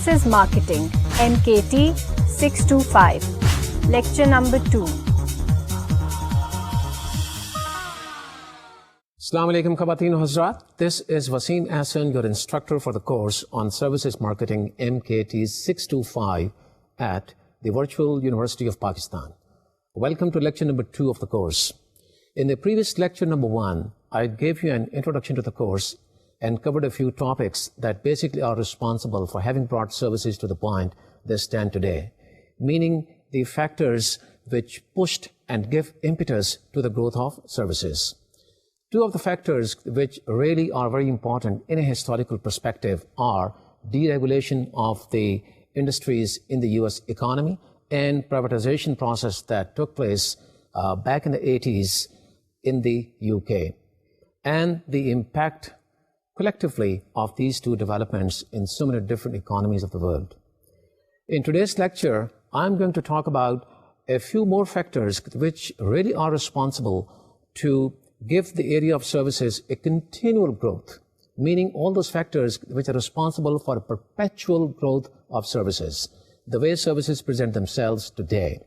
Services Marketing, MKT 625. Lecture number 2. Assalamu alaikum Khawateen wa Hazrat. This is Wasim Ahsan, your instructor for the course on Services Marketing MKT 625 at the Virtual University of Pakistan. Welcome to lecture number 2 of the course. In the previous lecture number 1, I gave you an introduction to the course and covered a few topics that basically are responsible for having brought services to the point they stand today, meaning the factors which pushed and give impetus to the growth of services. Two of the factors which really are very important in a historical perspective are deregulation of the industries in the US economy and privatization process that took place back in the 80s in the UK, and the impact collectively of these two developments in so many different economies of the world. In today's lecture, I'm going to talk about a few more factors which really are responsible to give the area of services a continual growth, meaning all those factors which are responsible for a perpetual growth of services, the way services present themselves today.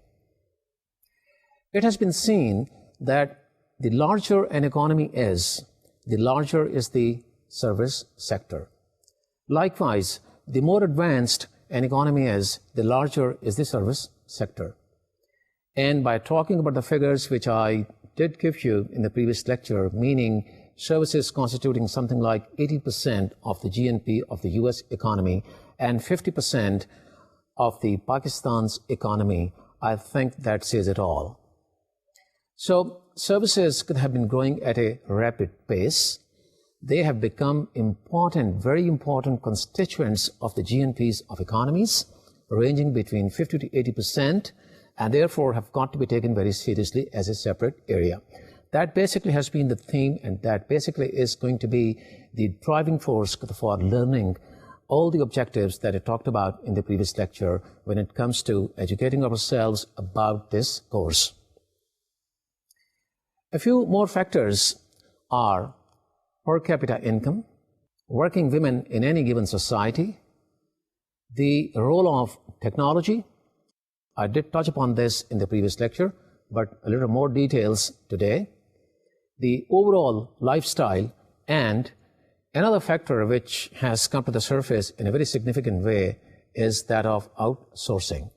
It has been seen that the larger an economy is, the larger is the service sector. Likewise, the more advanced an economy is, the larger is the service sector. And by talking about the figures which I did give you in the previous lecture, meaning services constituting something like 80% of the GNP of the US economy and 50% of the Pakistan's economy, I think that says it all. So services have been growing at a rapid pace. They have become important, very important constituents of the GNPs of economies, ranging between 50 to 80%, and therefore have got to be taken very seriously as a separate area. That basically has been the theme, and that basically is going to be the driving force for learning all the objectives that I talked about in the previous lecture when it comes to educating ourselves about this course. A few more factors are per capita income, working women in any given society, the role of technology. I did touch upon this in the previous lecture, but a little more details today. The overall lifestyle, and another factor which has come to the surface in a very significant way is that of outsourcing.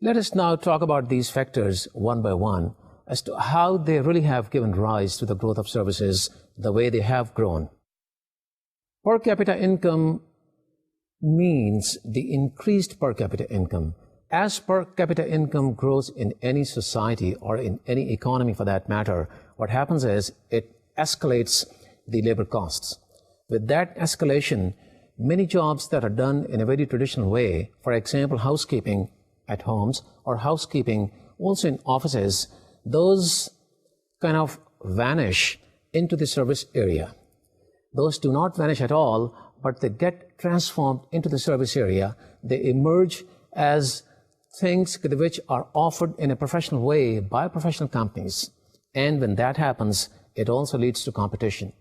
Let us now talk about these factors one by one as to how they really have given rise to the growth of services the way they have grown. Per capita income means the increased per capita income. As per capita income grows in any society or in any economy for that matter, what happens is it escalates the labor costs. With that escalation, many jobs that are done in a very traditional way, for example, housekeeping at homes or housekeeping also in offices, those kind of vanish into the service area. Those do not vanish at all, but they get transformed into the service area. They emerge as things which are offered in a professional way by professional companies. And when that happens, it also leads to competition.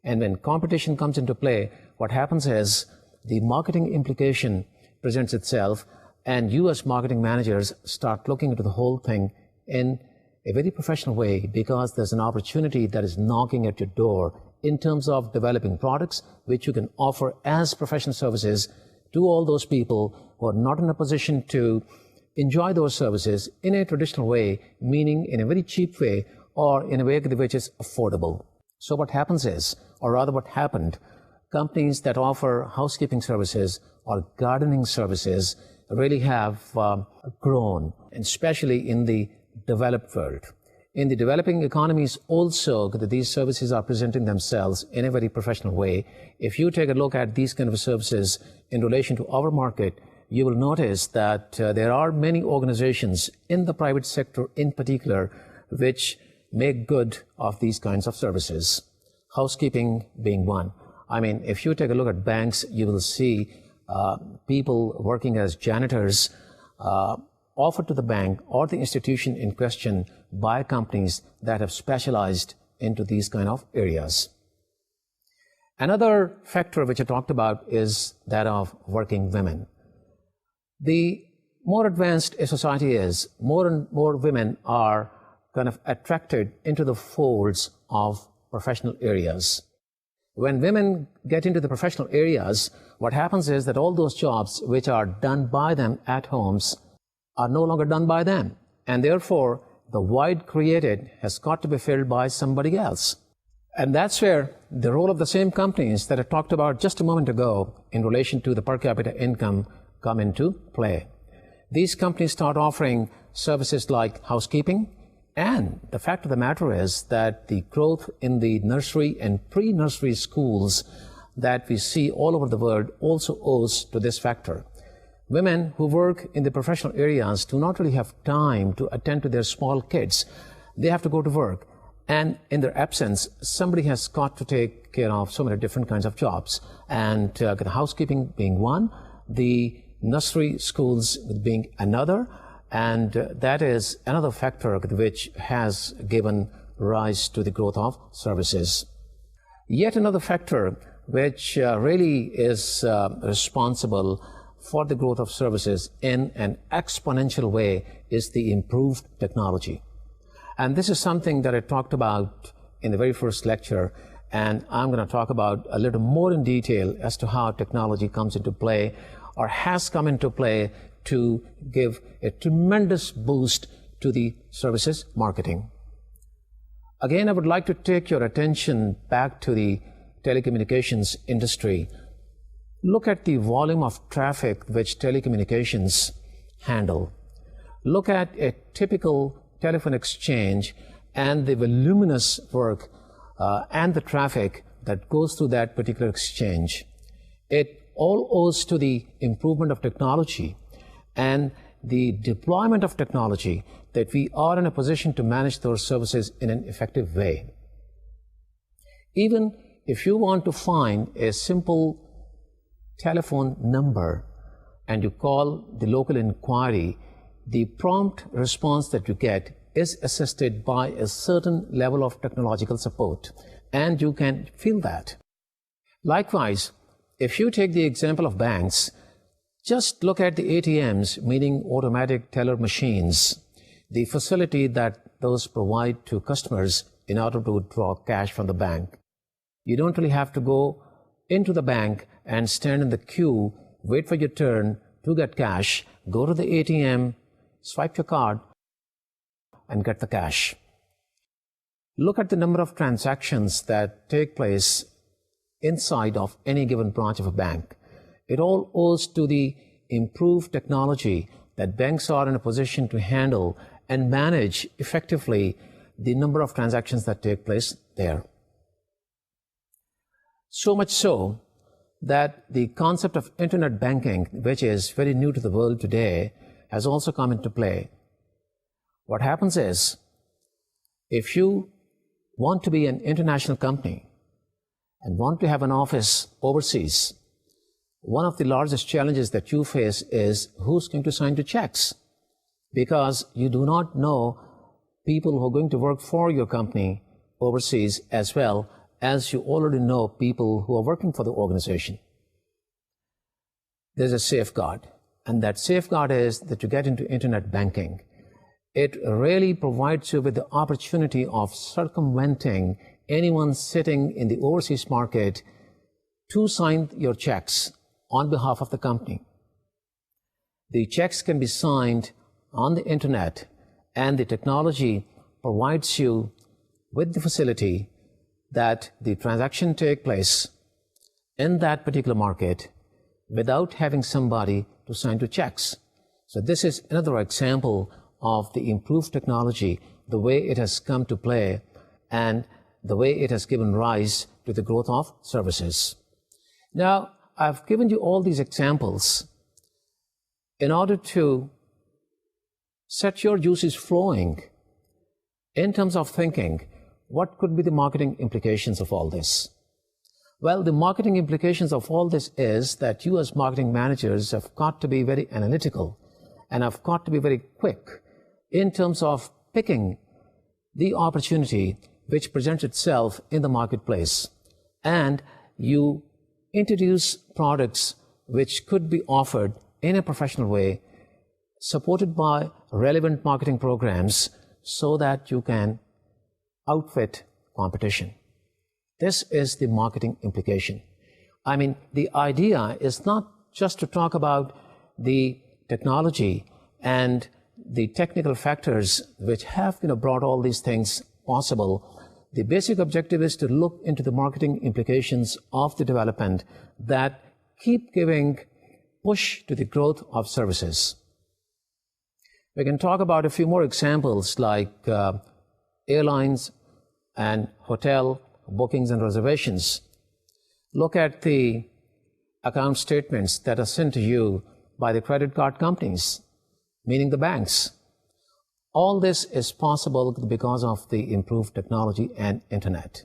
And when competition comes into play, what happens is the marketing implication presents itself, and you as marketing managers start looking into the whole thing in a very professional way, because there's an opportunity that is knocking at your door in terms of developing products which you can offer as professional services to all those people who are not in a position to enjoy those services in a traditional way, meaning in a very cheap way or in a way which is affordable. So what happens is, or rather what happened, companies that offer housekeeping services or gardening services really have grown, especially in the developed world. In the developing economies also, these services are presenting themselves in a very professional way. If you take a look at these kind of services in relation to our market, you will notice that there are many organizations in the private sector in particular which make good of these kinds of services. Housekeeping being one. I mean, if you take a look at banks, you will see people working as janitors offered to the bank or the institution in question by companies that have specialized into these kind of areas. Another factor which I talked about is that of working women. The more advanced a society is, more and more women are kind of attracted into the folds of professional areas. When women get into the professional areas, what happens is that all those jobs which are done by them at homes are no longer done by them. And therefore, the void created has got to be filled by somebody else. And that's where the role of the same companies that I talked about just a moment ago in relation to the per capita income come into play. These companies start offering services like housekeeping, and the fact of the matter is that the growth in the nursery and pre-nursery schools that we see all over the world also owes to this factor. Women who work in the professional areas do not really have time to attend to their small kids. They have to go to work, and in their absence, somebody has got to take care of so many different kinds of jobs, and the housekeeping being one, the nursery schools being another, and that is another factor which has given rise to the growth of services. Yet another factor which really is responsible for the growth of services in an exponential way is the improved technology. And this is something that I talked about in the very first lecture, and I'm going to talk about a little more in detail as to how technology comes into play or has come into play to give a tremendous boost to the services marketing. Again, I would like to take your attention back to the telecommunications industry. Look at the volume of traffic which telecommunications handle. Look at a typical telephone exchange and the voluminous work and the traffic that goes through that particular exchange. It all owes to the improvement of technology and the deployment of technology that we are in a position to manage those services in an effective way. Even if you want to find a simple telephone number and you call the local inquiry, the prompt response that you get is assisted by a certain level of technological support, and you can feel that. Likewise, if you take the example of banks, just look at the ATMs, meaning automatic teller machines, the facility that those provide to customers in order to draw cash from the bank. You don't really have to go into the bank and stand in the queue, wait for your turn to get cash, go to the ATM, swipe your card, and get the cash. Look at the number of transactions that take place inside of any given branch of a bank. It all owes to the improved technology that banks are in a position to handle and manage effectively the number of transactions that take place there. So much so that the concept of internet banking, which is very new to the world today, has also come into play. What happens is, if you want to be an international company and want to have an office overseas, one of the largest challenges that you face is who's going to sign the checks, because you do not know people who are going to work for your company overseas as well as you already know people who are working for the organization. There's a safeguard, and that safeguard is that you get into internet banking. It really provides you with the opportunity of circumventing anyone sitting in the overseas market to sign your checks on behalf of the company. The checks can be signed on the internet, and the technology provides you with the facility that the transaction take place in that particular market without having somebody to sign the checks. So this is another example of the improved technology, the way it has come to play, and the way it has given rise to the growth of services. Now, I've given you all these examples in order to set your juices flowing in terms of thinking, what could be the marketing implications of all this? Well, the marketing implications of all this is that you as marketing managers have got to be very analytical and have got to be very quick in terms of picking the opportunity which presents itself in the marketplace, and you introduce products which could be offered in a professional way, supported by relevant marketing programs so that you can outfit competition. This is the marketing implication. I mean, the idea is not just to talk about the technology and the technical factors which have brought all these things possible. The basic objective is to look into the marketing implications of the development that keep giving push to the growth of services. We can talk about a few more examples like airlines and hotel bookings and reservations. Look at the account statements that are sent to you by the credit card companies, meaning the banks. All this is possible because of the improved technology and internet.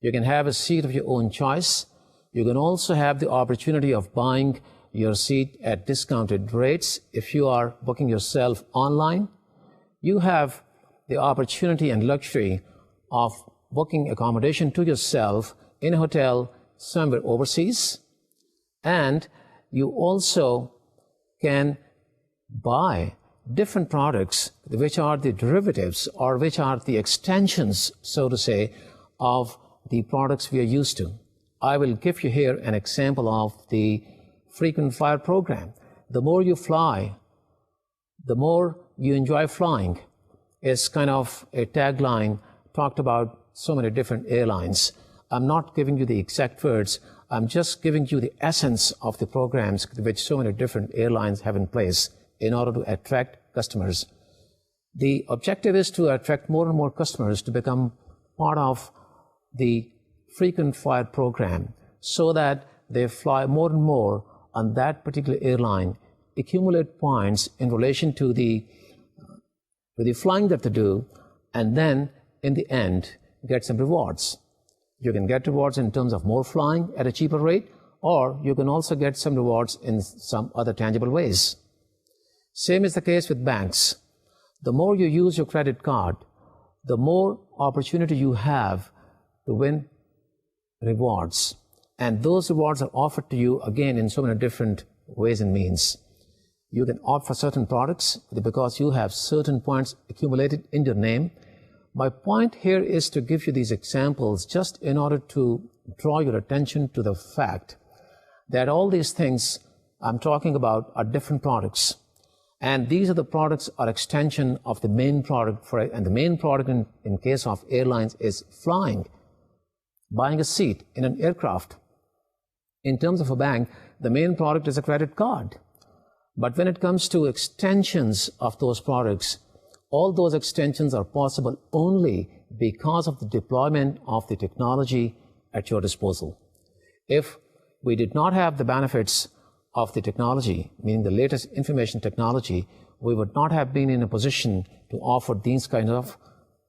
You can have a seat of your own choice. You can also have the opportunity of buying your seat at discounted rates. If you are booking yourself online, you have the opportunity and luxury of booking accommodation to yourself in a hotel somewhere overseas. And you also can buy different products which are the derivatives or which are the extensions, so to say, of the products we are used to. I will give you here an example of the frequent flyer program. The more you fly, the more you enjoy flying is kind of a tagline talked about so many different airlines. I'm not giving you the exact words. I'm just giving you the essence of the programs which so many different airlines have in place in order to attract customers. The objective is to attract more and more customers to become part of the frequent flyer program so that they fly more and more on that particular airline, accumulate points in relation to the flying that they do, and then in the end get some rewards. You can get rewards in terms of more flying at a cheaper rate, or you can also get some rewards in some other tangible ways. Same is the case with banks. The more you use your credit card, the more opportunity you have to win rewards. And those rewards are offered to you again in so many different ways and means. You can opt for certain products because you have certain points accumulated in your name. My point here is to give you these examples just in order to draw your attention to the fact that all these things I'm talking about are different products. And these are the products are extension of the main product, and the main product in case of airlines is flying, buying a seat in an aircraft. In terms of a bank, the main product is a credit card. But when it comes to extensions of those products, all those extensions are possible only because of the deployment of the technology at your disposal. If we did not have the benefits of the technology, meaning the latest information technology, we would not have been in a position to offer these kinds of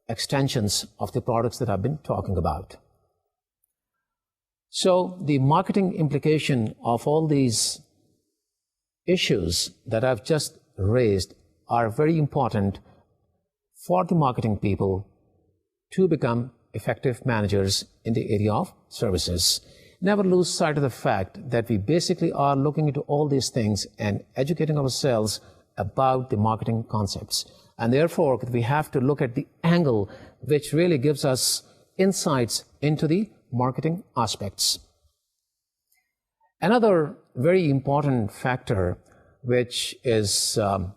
extensions of the products that I've been talking about. So the marketing implication of all these issues that I've just raised are very important for the marketing people to become effective managers in the area of services. Never lose sight of the fact that we basically are looking into all these things and educating ourselves about the marketing concepts. And therefore, we have to look at the angle which really gives us insights into the marketing aspects. Another very important factor, which is a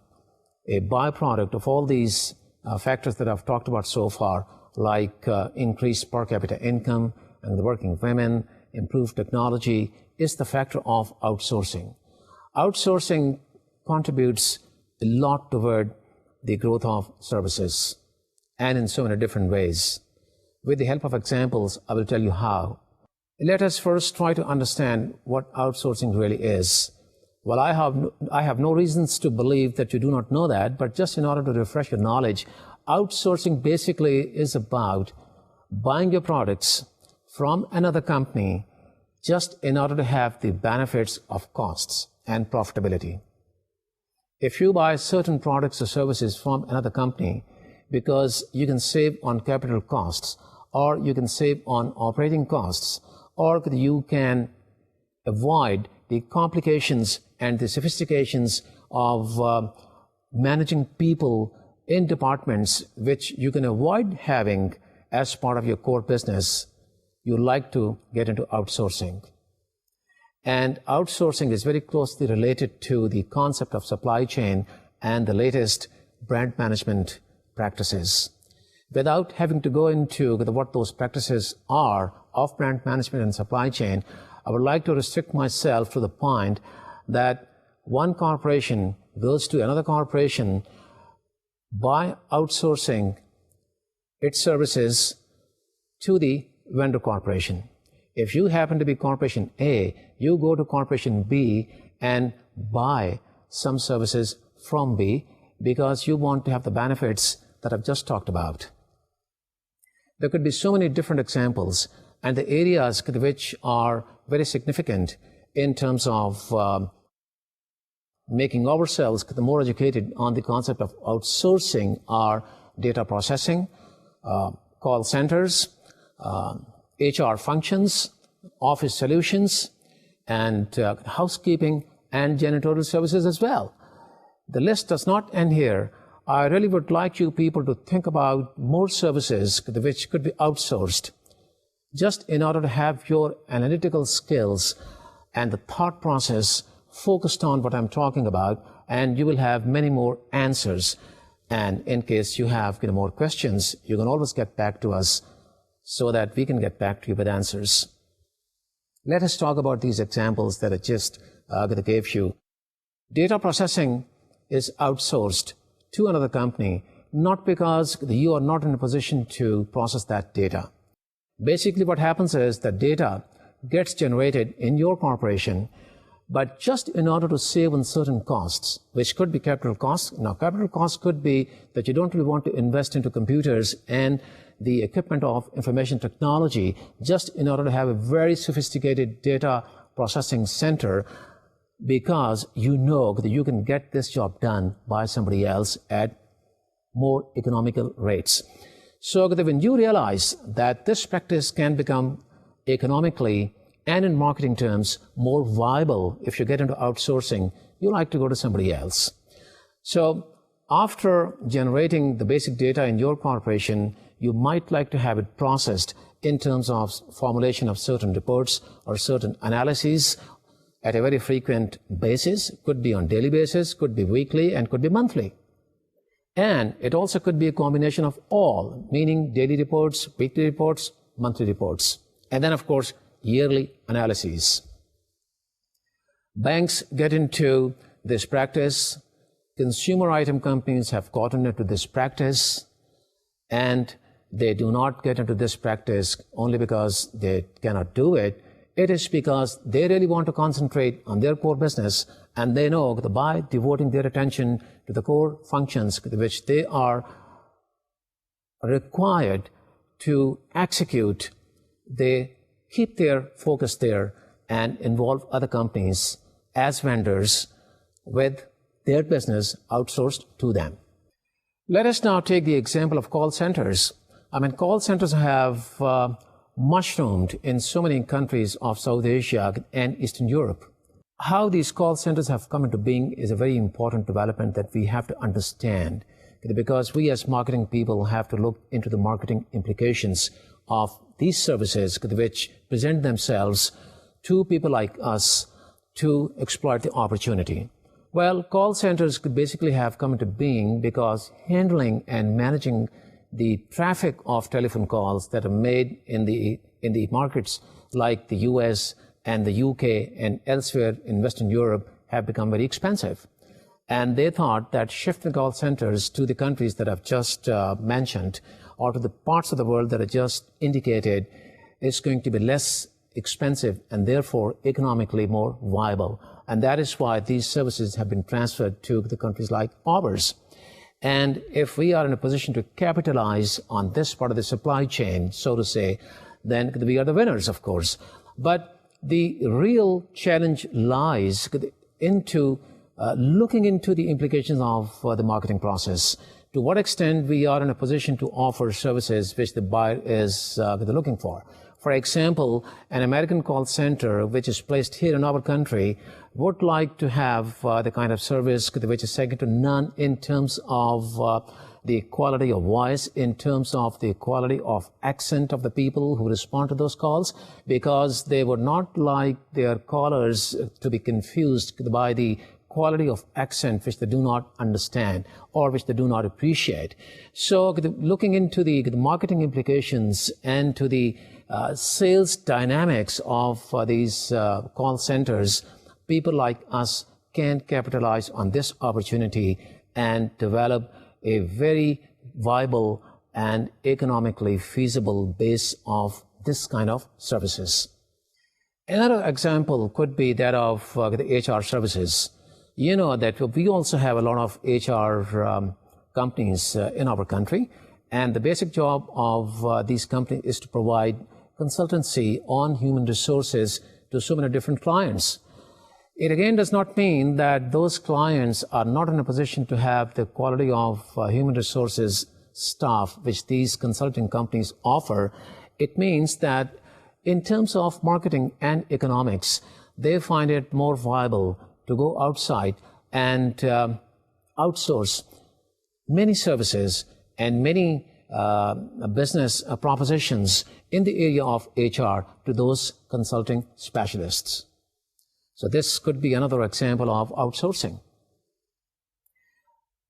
byproduct of all these factors that I've talked about so far, like increased per capita income and the working women, improved technology, is the factor of outsourcing. Outsourcing contributes a lot toward the growth of services, and in so many different ways. With the help of examples, I will tell you how. Let us first try to understand what outsourcing really is. Well, I have no reasons to believe that you do not know that, but just in order to refresh your knowledge, outsourcing basically is about buying your products from another company just in order to have the benefits of costs and profitability. If you buy certain products or services from another company because you can save on capital costs, or you can save on operating costs, or you can avoid the complications and the sophistications of managing people in departments which you can avoid having as part of your core business, you like to get into outsourcing. And outsourcing is very closely related to the concept of supply chain and the latest brand management practices. Without having to go into what those practices are of brand management and supply chain, I would like to restrict myself to the point that one corporation goes to another corporation by outsourcing its services to the vendor corporation. If you happen to be Corporation A, you go to Corporation B and buy some services from B because you want to have the benefits that I've just talked about. There could be so many different examples, and the areas which are very significant in terms of making ourselves more educated on the concept of outsourcing are data processing, call centers, HR functions, office solutions, and housekeeping and janitorial services as well. The list does not end here. I really would like you people to think about more services which could be outsourced, just in order to have your analytical skills and the thought process focused on what I'm talking about, and you will have many more answers. And in case you have more questions, you can always get back to us so that we can get back to you with answers. Let us talk about these examples that I just gave you. Data processing is outsourced to another company, not because you are not in a position to process that data. Basically, what happens is that data gets generated in your corporation, but just in order to save on certain costs, which could be capital costs. Now, capital costs could be that you don't really want to invest into computers and the equipment of information technology just in order to have a very sophisticated data processing center, because you know that you can get this job done by somebody else at more economical rates. So when you realize that this practice can become economically and in marketing terms more viable if you get into outsourcing, you like to go to somebody else. So after generating the basic data in your corporation, you might like to have it processed in terms of formulation of certain reports or certain analyses at a very frequent basis. Could be on daily basis, could be weekly, and could be monthly. And it also could be a combination of all, meaning daily reports, weekly reports, monthly reports, and then of course yearly analyses. Banks get into this practice. Consumer item companies have gotten into this practice, and they do not get into this practice only because they cannot do it. It is because they really want to concentrate on their core business, and they know that by devoting their attention to the core functions which they are required to execute, they keep their focus there and involve other companies as vendors with their business outsourced to them. Let us now take the example of call centers. Call centers have mushroomed in so many countries of South Asia and Eastern Europe. How these call centers have come into being is a very important development that we have to understand, because we as marketing people have to look into the marketing implications of these services which present themselves to people like us to exploit the opportunity. Well, call centers could basically have come into being because handling and managing the traffic of telephone calls that are made in the markets like the US and the UK and elsewhere in Western Europe have become very expensive. And they thought that shifting call centers to the countries that I've just mentioned, or to the parts of the world that I just indicated, is going to be less expensive and therefore economically more viable. And that is why these services have been transferred to the countries like ours. And if we are in a position to capitalize on this part of the supply chain, so to say, then we are the winners, of course. But the real challenge lies into looking into the implications of the marketing process. To what extent we are in a position to offer services which the buyer is looking for. For example, an American call center, which is placed here in our country, would like to have the kind of service which is second to none in terms of the quality of voice, in terms of the quality of accent of the people who respond to those calls, because they would not like their callers to be confused by the quality of accent which they do not understand or which they do not appreciate. So looking into the marketing implications and to the sales dynamics of these call centers, people like us can capitalize on this opportunity and develop a very viable and economically feasible base of this kind of services. Another example could be that of the HR services. You know that we also have a lot of HR companies in our country, and the basic job of these companies is to provide consultancy on human resources to so many different clients. It again does not mean that those clients are not in a position to have the quality of human resources staff which these consulting companies offer. It means that in terms of marketing and economics, they find it more viable to go outside and outsource many services and many business propositions in the area of HR to those consulting specialists. So this could be another example of outsourcing.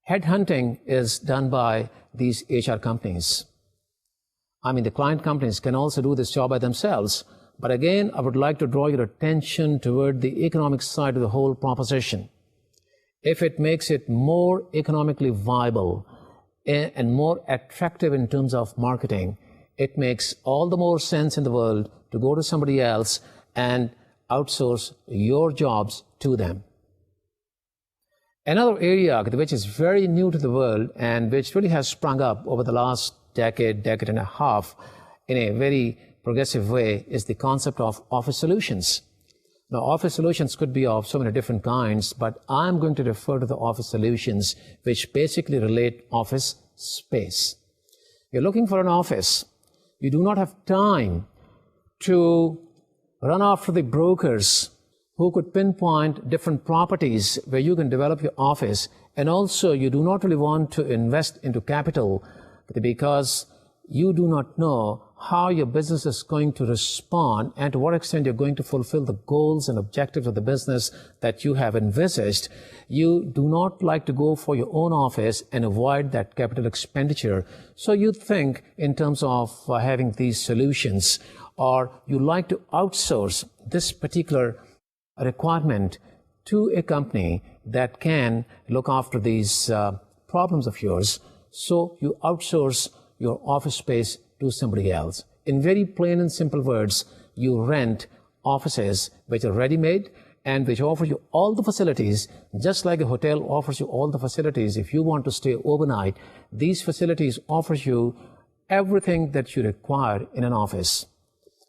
Headhunting is done by these HR companies. I mean, the client companies can also do this job by themselves. But again, I would like to draw your attention toward the economic side of the whole proposition. If it makes it more economically viable and more attractive in terms of marketing, it makes all the more sense in the world to go to somebody else and outsource your jobs to them. Another area which is very new to the world and which really has sprung up over the last decade and a half in a very progressive way is the concept of office solutions. Now, office solutions could be of so many different kinds, but I'm going to refer to the office solutions which basically relate office space. You're looking for an office. You do not have time to run after the brokers who could pinpoint different properties where you can develop your office, and also you do not really want to invest into capital because you do not know how your business is going to respond and to what extent you're going to fulfill the goals and objectives of the business that you have envisaged. You do not like to go for your own office and avoid that capital expenditure. So you think in terms of having these solutions, or you like to outsource this particular requirement to a company that can look after these problems of yours. So you outsource your office space to somebody else. In very plain and simple words, you rent offices which are ready-made and which offer you all the facilities, just like a hotel offers you all the facilities. If you want to stay overnight, these facilities offer you everything that you require in an office,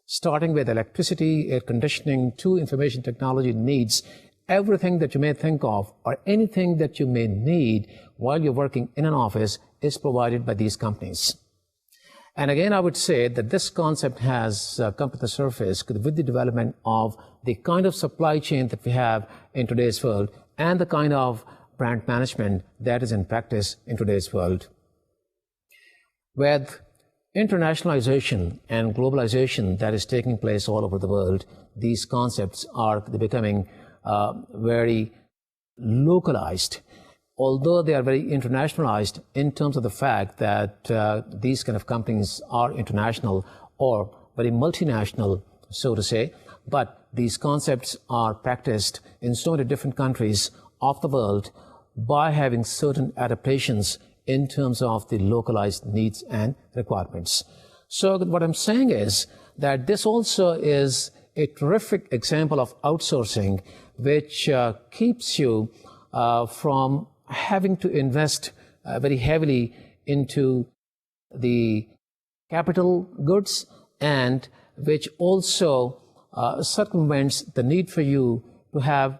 starting with electricity, air conditioning, to information technology needs. Everything that you may think of or anything that you may need while you're working in an office is provided by these companies. And again, I would say that this concept has come to the surface with the development of the kind of supply chain that we have in today's world and the kind of brand management that is in practice in today's world. With internationalization and globalization that is taking place all over the world, these concepts are becoming very localized, although they are very internationalized in terms of the fact that these kind of companies are international or very multinational, so to say, but these concepts are practiced in so many different countries of the world by having certain adaptations in terms of the localized needs and requirements. So what I'm saying is that this also is a terrific example of outsourcing, which keeps you from having to invest very heavily into the capital goods, and which also circumvents the need for you to have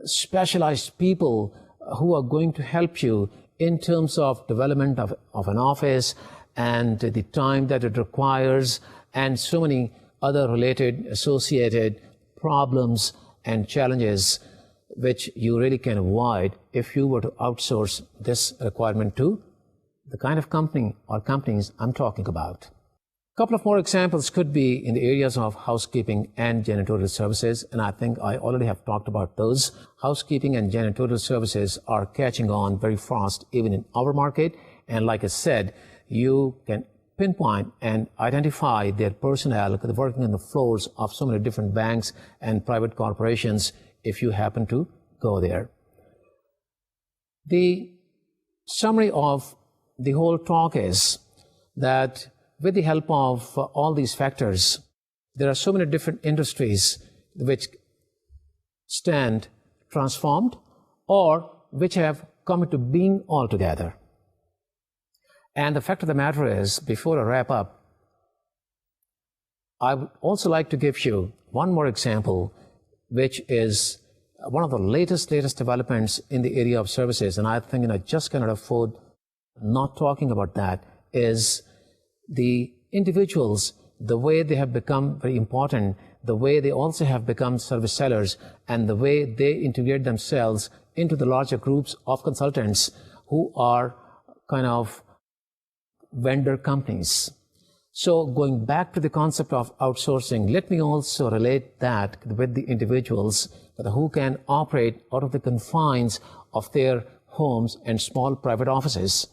specialized people who are going to help you in terms of development of an office and the time that it requires and so many other related, associated problems and challenges which you really can avoid if you were to outsource this requirement to the kind of company or companies I'm talking about. A couple of more examples could be in the areas of housekeeping and janitorial services, and I think I already have talked about those. Housekeeping and janitorial services are catching on very fast even in our market, and like I said, you can pinpoint and identify their personnel working on the floors of so many different banks and private corporations if you happen to go there. The summary of the whole talk is that with the help of all these factors, there are so many different industries which stand transformed or which have come into being altogether. And the fact of the matter is, before I wrap up, I would also like to give you one more example, which is one of the latest developments in the area of services, and I think I just cannot afford not talking about that, is the individuals, the way they have become very important, the way they also have become service sellers, and the way they integrate themselves into the larger groups of consultants who are kind of vendor companies. So going back to the concept of outsourcing, let me also relate that with the individuals who can operate out of the confines of their homes and small private offices.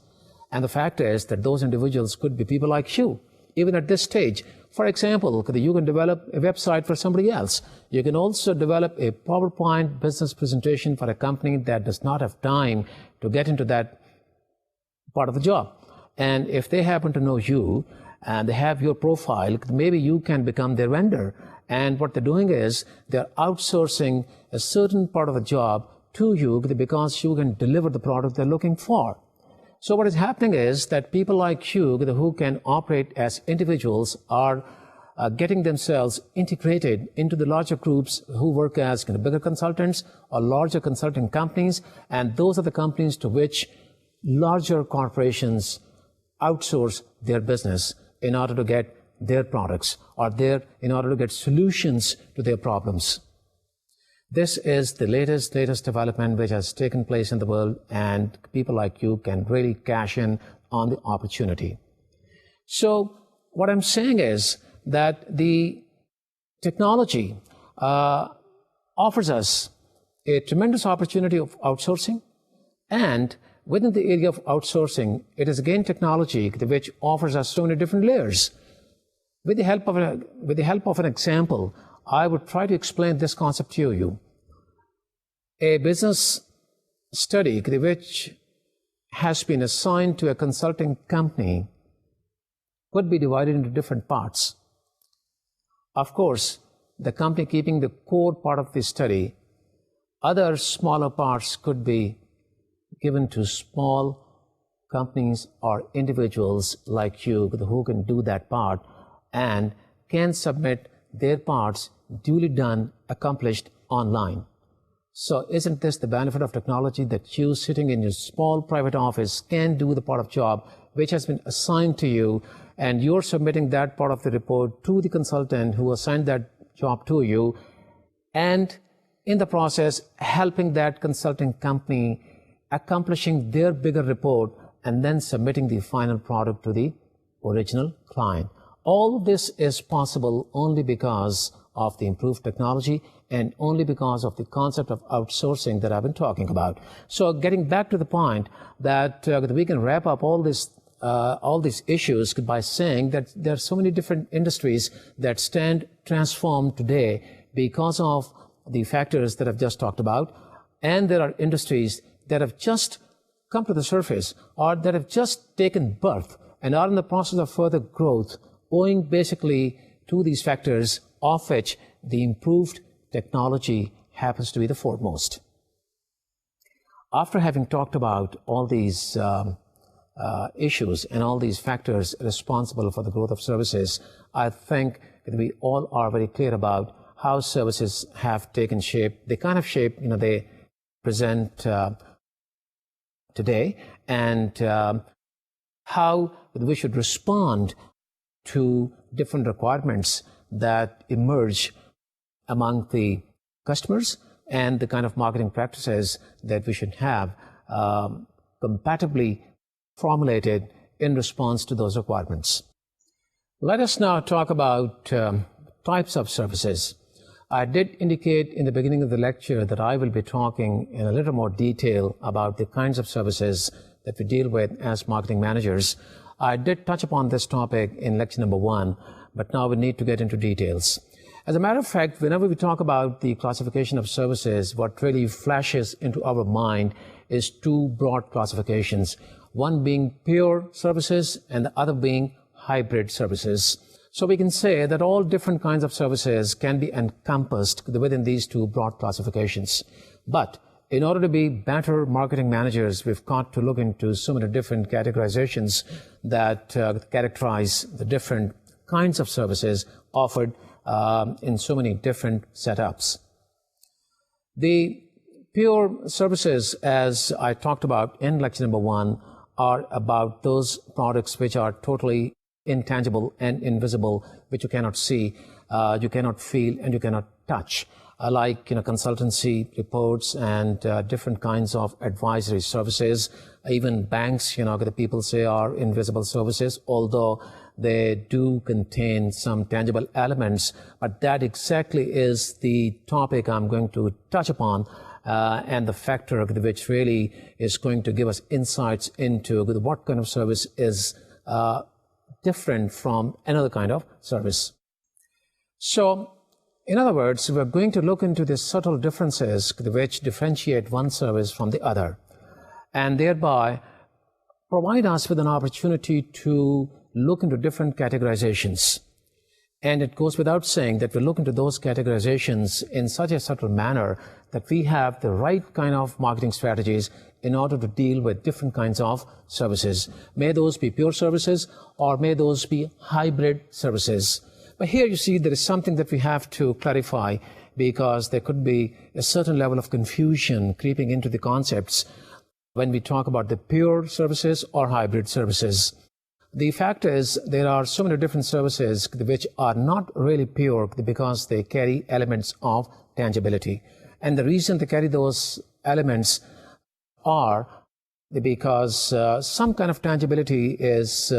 And the fact is that those individuals could be people like you, even at this stage. For example, you can develop a website for somebody else. You can also develop a PowerPoint business presentation for a company that does not have time to get into that part of the job. And if they happen to know you and they have your profile, maybe you can become their vendor. And what they're doing is they're outsourcing a certain part of the job to you because you can deliver the product they're looking for. So what is happening is that people like you who can operate as individuals are getting themselves integrated into the larger groups who work as bigger consultants or larger consulting companies, and those are the companies to which larger corporations outsource their business in order to get their products or in order to get solutions to their problems. This is the latest development which has taken place in the world, and people like you can really cash in on the opportunity. So what I'm saying is that the technology offers us a tremendous opportunity of outsourcing, and within the area of outsourcing, it is again technology which offers us so many different layers. With the help of an example, I would try to explain this concept to you. A business study which has been assigned to a consulting company could be divided into different parts. Of course, the company keeping the core part of the study, other smaller parts could be given to small companies or individuals like you who can do that part and can submit their parts duly done, accomplished online. So isn't this the benefit of technology, that you sitting in your small private office can do the part of job which has been assigned to you, and you're submitting that part of the report to the consultant who assigned that job to you, and in the process helping that consulting company accomplishing their bigger report and then submitting the final product to the original client. All of this is possible only because of the improved technology and only because of the concept of outsourcing that I've been talking about. So getting back to the point that we can wrap up all these issues by saying that there are so many different industries that stand transformed today because of the factors that I've just talked about, and there are industries that have just come to the surface or that have just taken birth and are in the process of further growth, owing basically to these factors, of which the improved technology happens to be the foremost. After having talked about all these issues and all these factors responsible for the growth of services, I think that we all are very clear about how services have taken shape, the kind of shape they present today, and how we should respond to different requirements that emerge among the customers and the kind of marketing practices that we should have compatibly formulated in response to those requirements. Let us now talk about types of services. I did indicate in the beginning of the lecture that I will be talking in a little more detail about the kinds of services that we deal with as marketing managers. I did touch upon this topic in lecture number 1, but now we need to get into details. As a matter of fact, whenever we talk about the classification of services, what really flashes into our mind is two broad classifications, one being pure services and the other being hybrid services. So we can say that all different kinds of services can be encompassed within these two broad classifications. But in order to be better marketing managers, we've got to look into so many different categorizations that characterize the different kinds of services offered in so many different setups. The pure services, as I talked about in lecture number 1, are about those products which are totally intangible and invisible, which you cannot see, you cannot feel, and you cannot touch, like consultancy reports and different kinds of advisory services. Even banks, the people say are invisible services, although they do contain some tangible elements. But that exactly is the topic I'm going to touch upon, and the factor which really is going to give us insights into what kind of service is different from another kind of service. So, in other words, we're going to look into the subtle differences which differentiate one service from the other, and thereby provide us with an opportunity to look into different categorizations. And it goes without saying that we look into those categorizations in such a subtle manner that we have the right kind of marketing strategies in order to deal with different kinds of services. May those be pure services or may those be hybrid services. But here you see there is something that we have to clarify, because there could be a certain level of confusion creeping into the concepts when we talk about the pure services or hybrid services. The fact is, there are so many different services which are not really pure because they carry elements of tangibility. And the reason they carry those elements are because some kind of tangibility is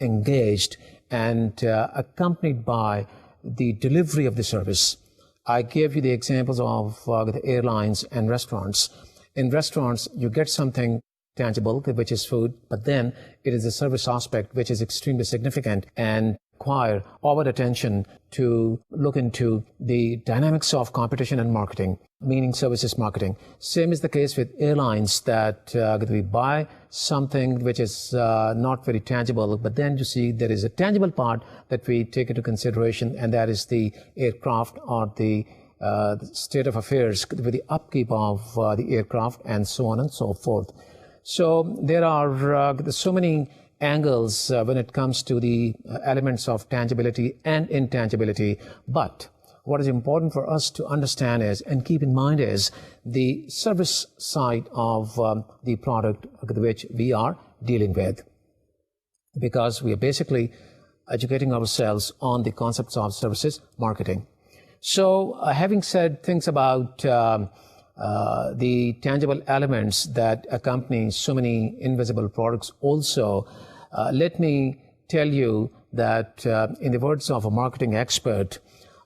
engaged and accompanied by the delivery of the service. I gave you the examples of the airlines and restaurants. In restaurants, you get something tangible, which is food, but then it is the service aspect which is extremely significant and require our attention to look into the dynamics of competition and marketing, meaning services marketing. Same is the case with airlines, that we buy something which is not very tangible, but then you see there is a tangible part that we take into consideration, and that is the aircraft or the state of affairs with the upkeep of the aircraft and so on and so forth. So there are so many angles when it comes to the elements of tangibility and intangibility. But what is important for us to understand is, and keep in mind, is the service side of the product which we are dealing with, because we are basically educating ourselves on the concepts of services marketing. So having said things about the tangible elements that accompany so many invisible products also, let me tell you that in the words of a marketing expert,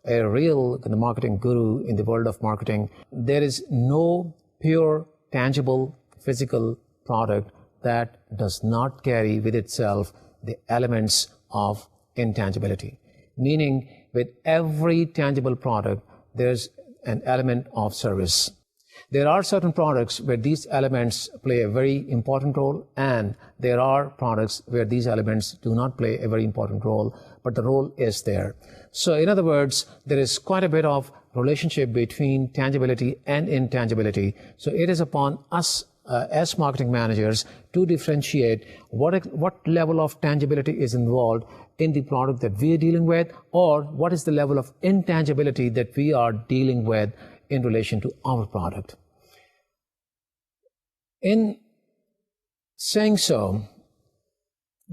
a real marketing guru in the world of marketing, there is no pure, tangible, physical product that does not carry with itself the elements of intangibility. Meaning, with every tangible product, there's an element of service. There are certain products where these elements play a very important role, and there are products where these elements do not play a very important role, but the role is there. So in other words, there is quite a bit of relationship between tangibility and intangibility. So it is upon us as marketing managers to differentiate what level of tangibility is involved in the product that we are dealing with, or what is the level of intangibility that we are dealing with in relation to our product. In saying so,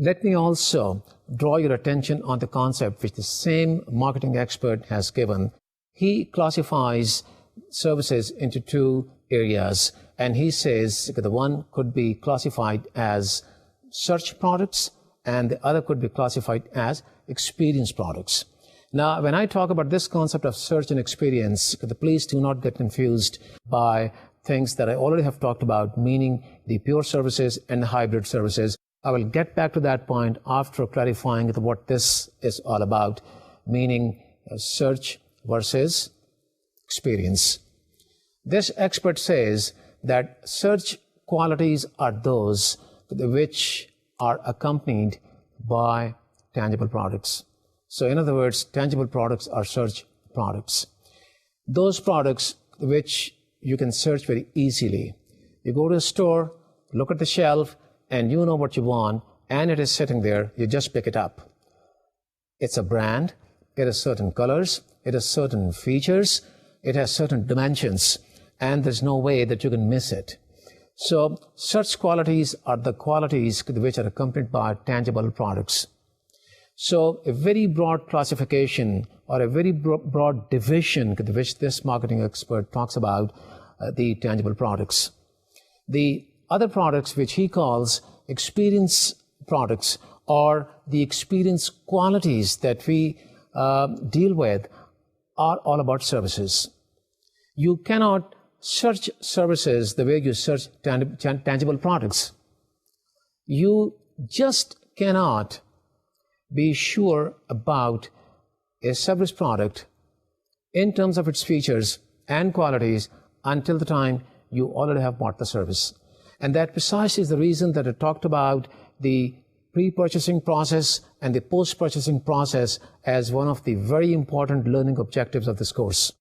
Let me also draw your attention on the concept which the same marketing expert has given. He classifies services into two areas, and he says that the one could be classified as search products and the other could be classified as experience products. Now, when I talk about this concept of search and experience, please do not get confused by things that I already have talked about, meaning the pure services and the hybrid services. I will get back to that point after clarifying what this is all about, meaning search versus experience. This expert says that search qualities are those which are accompanied by tangible products. So in other words, tangible products are search products. Those products which you can search very easily. You go to a store, look at the shelf, and you know what you want, and it is sitting there, you just pick it up. It's a brand, it has certain colors, it has certain features, it has certain dimensions, and there's no way that you can miss it. So search qualities are the qualities which are accompanied by tangible products. So a very broad classification or a very broad division which this marketing expert talks about the tangible products. The other products which he calls experience products or the experience qualities that we deal with are all about services. You cannot search services the way you search tangible products. You just cannot be sure about a service product in terms of its features and qualities until the time you already have bought the service. And that precisely is the reason that I talked about the pre-purchasing process and the post-purchasing process as one of the very important learning objectives of this course.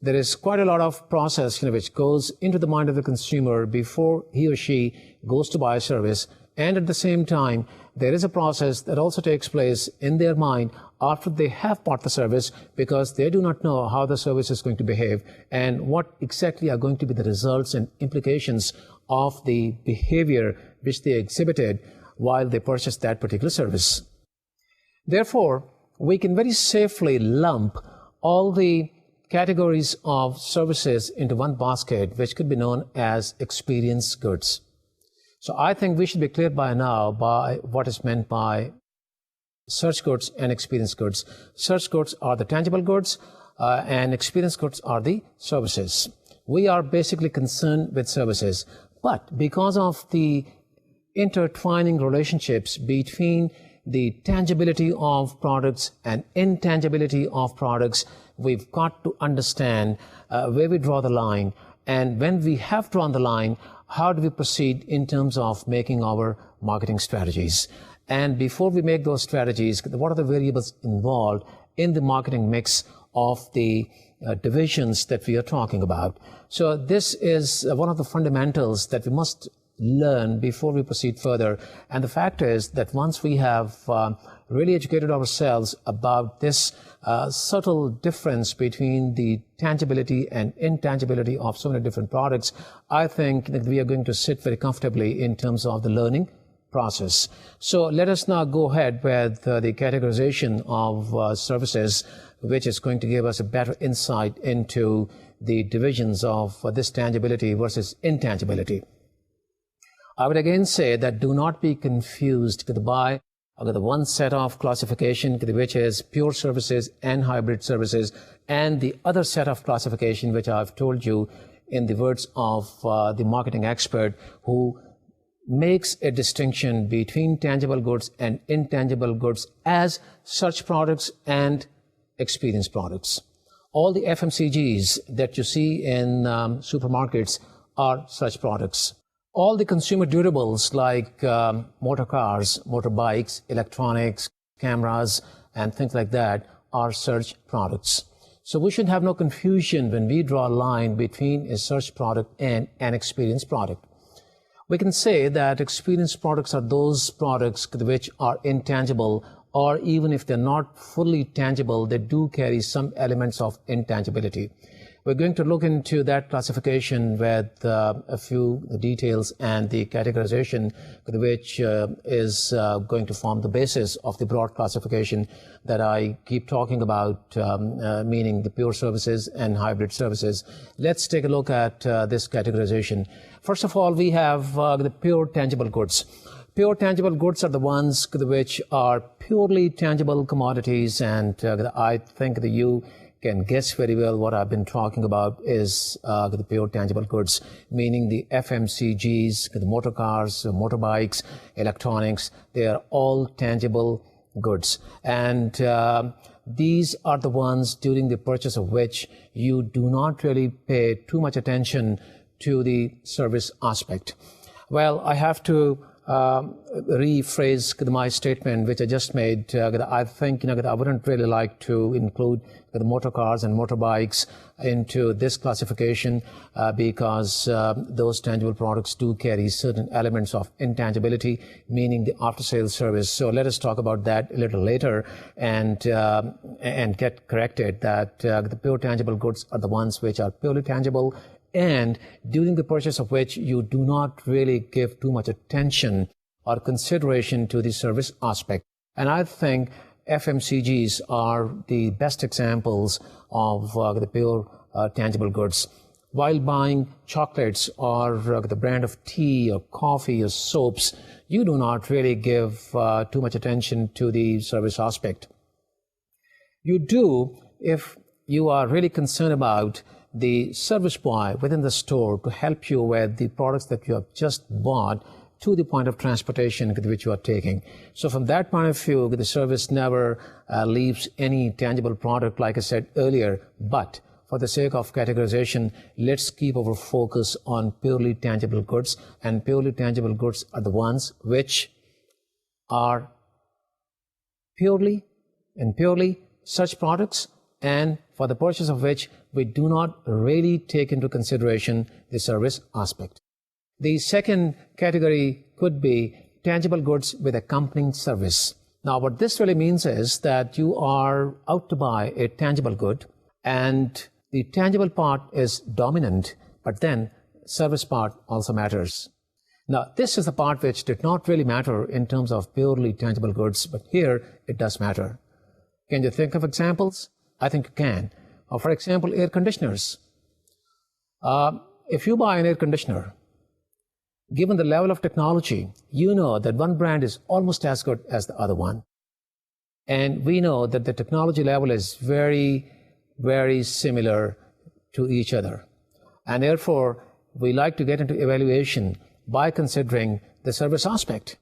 There is quite a lot of process which goes into the mind of the consumer before he or she goes to buy a service, and at the same time there is a process that also takes place in their mind after they have bought the service, because they do not know how the service is going to behave and what exactly are going to be the results and implications of the behavior which they exhibited while they purchased that particular service. Therefore, we can very safely lump all the categories of services into one basket, which could be known as experience goods. So I think we should be clear by now by what is meant by search goods and experience goods. Search goods are the tangible goods and experience goods are the services. We are basically concerned with services, but because of the intertwining relationships between the tangibility of products and intangibility of products, we've got to understand where we draw the line, and when we have drawn the line, how do we proceed in terms of making our marketing strategies. And before we make those strategies, what are the variables involved in the marketing mix of the divisions that we are talking about. So this is one of the fundamentals that we must learn before we proceed further. And the fact is that once we have really educated ourselves about this subtle difference between the tangibility and intangibility of so many different products, I think that we are going to sit very comfortably in terms of the learning process. So let us now go ahead with the categorization of services, which is going to give us a better insight into the divisions of this tangibility versus intangibility. I would again say that do not be confused by the one set of classification which is pure services and hybrid services, and the other set of classification which I've told you in the words of the marketing expert, who makes a distinction between tangible goods and intangible goods as search products and experience products. All the FMCGs that you see in supermarkets are such products. All the consumer durables like motor cars, motorbikes, electronics, cameras, and things like that are search products. So we should have no confusion when we draw a line between a search product and an experience product. We can say that experience products are those products which are intangible, or even if they're not fully tangible, they do carry some elements of intangibility. We're going to look into that classification with a few details and the categorization, which is going to form the basis of the broad classification that I keep talking about, meaning the pure services and hybrid services. Let's take a look at this categorization. First of all, we have the pure tangible goods. Pure tangible goods are the ones which are purely tangible commodities, and I think that you can guess very well what I've been talking about is the pure tangible goods, meaning the FMCGs, the motor cars, motorbikes, electronics. They are all tangible goods. And these are the ones during the purchase of which you do not really pay too much attention to the service aspect. Well, I have to rephrase my statement, which I just made. I think I wouldn't really like to include the motor cars and motorbikes into this classification because those tangible products do carry certain elements of intangibility, meaning the after-sales service. So let us talk about that a little later and get corrected that the pure tangible goods are the ones which are purely tangible, and during the purchase of which you do not really give too much attention or consideration to the service aspect. And I think FMCGs are the best examples of the pure tangible goods. While buying chocolates or the brand of tea or coffee or soaps, you do not really give too much attention to the service aspect. You do if you are really concerned about the service boy within the store to help you with the products that you have just bought to the point of transportation which you are taking. So from that point of view, the service never leaves any tangible product, like I said earlier. But for the sake of categorization, let's keep our focus on purely tangible goods. And purely tangible goods are the ones which are purely such products, and for the purchase of which we do not really take into consideration the service aspect. The second category could be tangible goods with accompanying service. Now, what this really means is that you are out to buy a tangible good, and the tangible part is dominant, but then service part also matters. Now, this is the part which did not really matter in terms of purely tangible goods, but here it does matter. Can you think of examples? I think you can. For example, air conditioners. If you buy an air conditioner, given the level of technology, you know that one brand is almost as good as the other one. And we know that the technology level is very, very similar to each other. And therefore, we like to get into evaluation by considering the service aspect.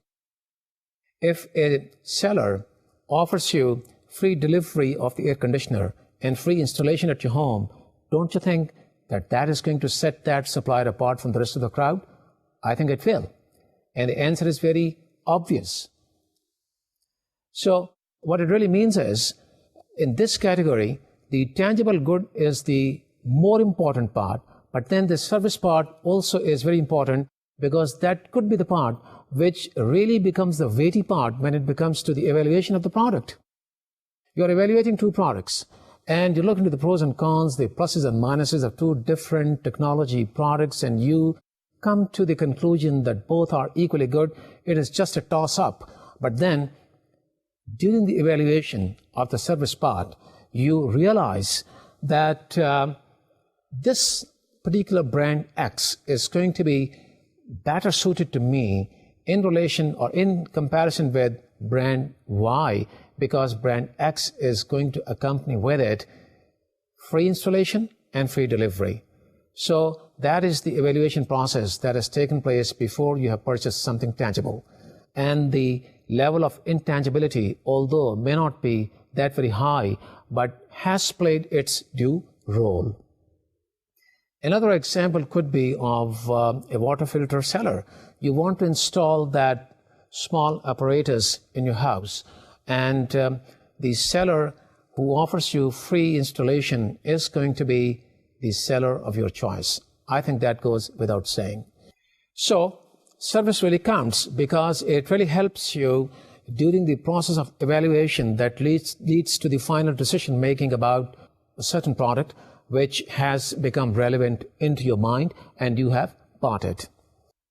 If a seller offers you free delivery of the air conditioner and free installation at your home, don't you think that that is going to set that supplier apart from the rest of the crowd? I think it will. And the answer is very obvious. So what it really means is, in this category, the tangible good is the more important part, but then the service part also is very important, because that could be the part which really becomes the weighty part when it comes to the evaluation of the product. You are evaluating two products, and you look into the pros and cons, the pluses and minuses of two different technology products, and you come to the conclusion that both are equally good. It is just a toss-up. But then, during the evaluation of the service part, you realize that this particular brand X is going to be better suited to me in relation or in comparison with brand Y, because brand X is going to accompany with it free installation and free delivery. So that is the evaluation process that has taken place before you have purchased something tangible. And the level of intangibility, although may not be that very high, but has played its due role. Another example could be of a water filter seller. You want to install that small apparatus in your house, and the seller who offers you free installation is going to be the seller of your choice. I think that goes without saying. So service really counts, because it really helps you during the process of evaluation that leads to the final decision making about a certain product, which has become relevant into your mind and you have bought it.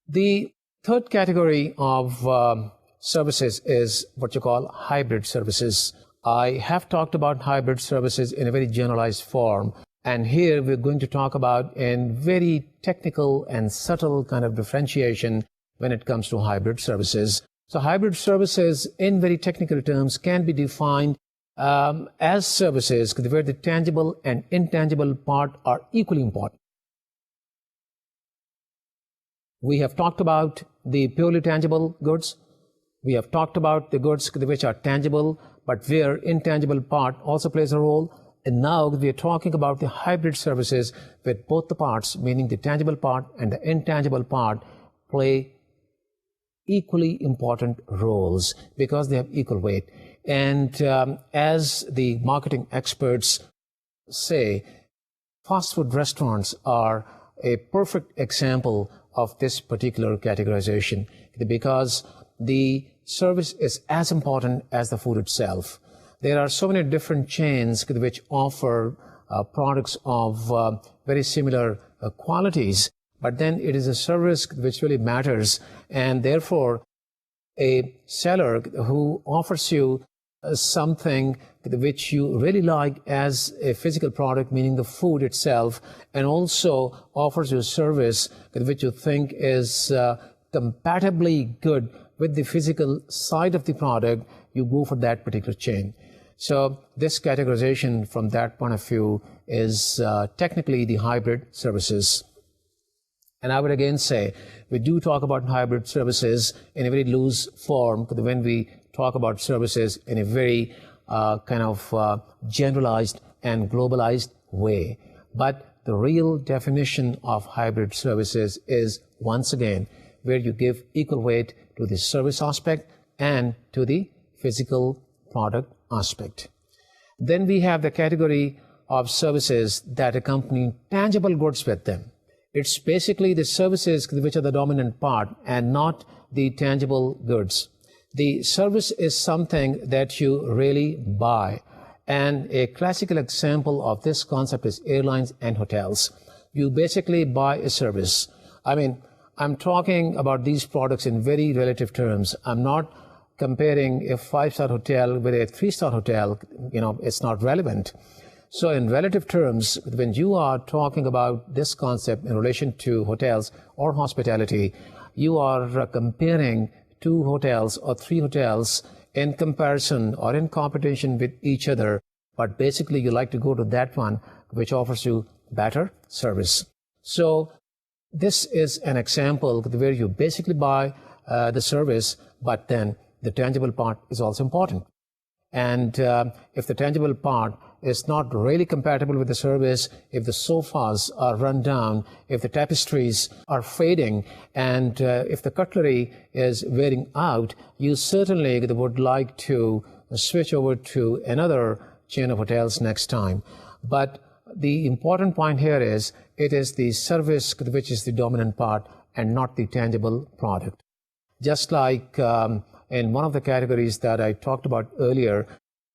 The third category of services is what you call hybrid services. I have talked about hybrid services in a very generalized form, and here we're going to talk about in very technical and subtle kind of differentiation when it comes to hybrid services. So hybrid services in very technical terms can be defined as services where the tangible and intangible part are equally important. We have talked about the purely tangible goods. We have talked about the goods which are tangible, but where intangible part also plays a role. And now we are talking about the hybrid services where both the parts, meaning the tangible part and the intangible part, play equally important roles because they have equal weight. And as the marketing experts say, fast food restaurants are a perfect example of this particular categorization because the service is as important as the food itself. There are so many different chains which offer products of very similar qualities, but then it is a service which really matters, and therefore a seller who offers you something which you really like as a physical product, meaning the food itself, and also offers you a service which you think is compatibly good with the physical side of the product, you go for that particular chain. So this categorization from that point of view is technically the hybrid services. And I would again say, we do talk about hybrid services in a very loose form when we talk about services in a very generalized and globalized way. But the real definition of hybrid services is, once again, where you give equal weight to the service aspect and to the physical product aspect. Then we have the category of services that accompany tangible goods with them. It's basically the services which are the dominant part and not the tangible goods. The service is something that you really buy. And a classical example of this concept is airlines and hotels. You basically buy a service. I mean, I'm talking about these products in very relative terms. I'm not comparing a 5-star hotel with a 3-star hotel. It's not relevant. So in relative terms, when you are talking about this concept in relation to hotels or hospitality, you are comparing 2 hotels or 3 hotels in comparison or in competition with each other. But basically, you like to go to that one which offers you better service. So this is an example where you basically buy the service, but then the tangible part is also important. And if the tangible part is not really compatible with the service, if the sofas are run down, if the tapestries are fading, and if the cutlery is wearing out, you certainly would like to switch over to another chain of hotels next time. But the important point here is, it is the service which is the dominant part and not the tangible product. Just like in one of the categories that I talked about earlier,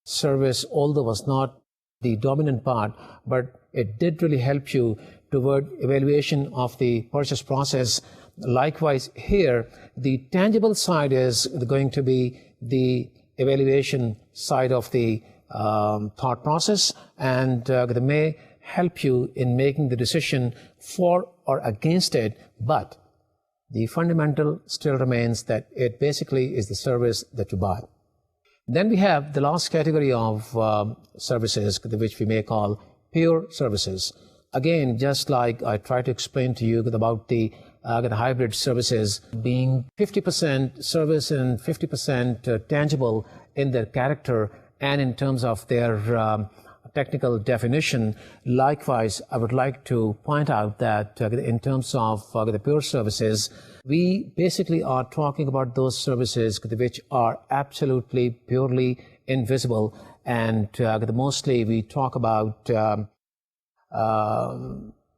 service, although was not the dominant part, but it did really help you toward evaluation of the purchase process. Likewise here, the tangible side is going to be the evaluation side of the thought process, and they may help you in making the decision for or against it, but the fundamental still remains that it basically is the service that you buy. Then we have the last category of services, which we may call pure services. Again, just like I tried to explain to you about the hybrid services being 50% service and 50% tangible in their character and in terms of their technical definition. Likewise, I would like to point out that in terms of the pure services, we basically are talking about those services which are absolutely purely invisible, and mostly we talk about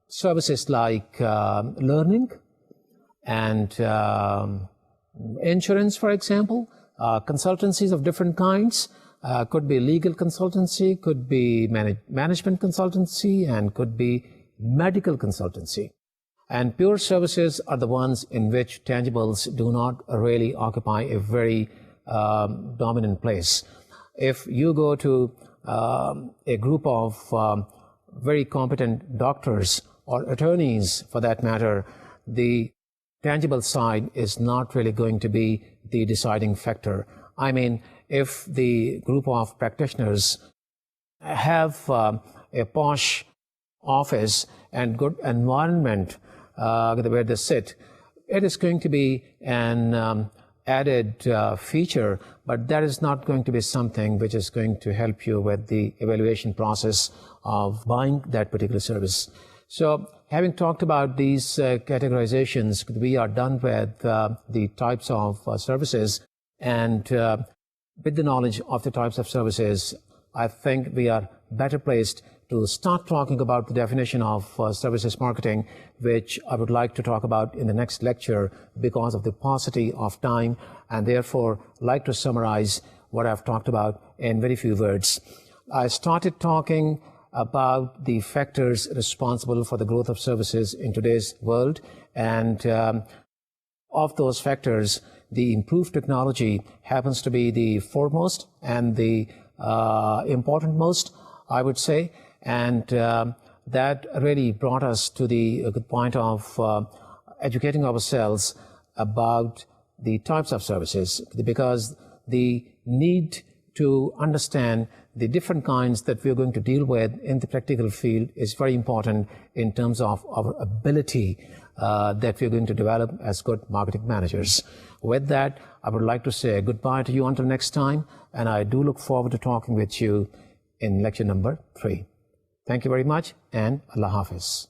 services like learning and insurance, for example, consultancies of different kinds, could be legal consultancy, could be management consultancy, and could be medical consultancy. And pure services are the ones in which tangibles do not really occupy a very dominant place. If you go to a group of very competent doctors or attorneys, for that matter, the tangible side is not really going to be the deciding factor. I mean, if the group of practitioners have a posh office and good environment where they sit, it is going to be an added feature, but that is not going to be something which is going to help you with the evaluation process of buying that particular service. So having talked about these categorizations, we are done with the types of services, and with the knowledge of the types of services, I think we are better placed to start talking about the definition of services marketing, which I would like to talk about in the next lecture because of the paucity of time, and therefore like to summarize what I've talked about in very few words. I started talking about the factors responsible for the growth of services in today's world, and of those factors, the improved technology happens to be the foremost and the important most, I would say, and that really brought us to the good point of educating ourselves about the types of services, because the need to understand the different kinds that we're going to deal with in the practical field is very important in terms of our ability that we're going to develop as good marketing managers. With that, I would like to say goodbye to you until next time, and I do look forward to talking with you in lecture number 3. Thank you very much, and Allah Hafiz.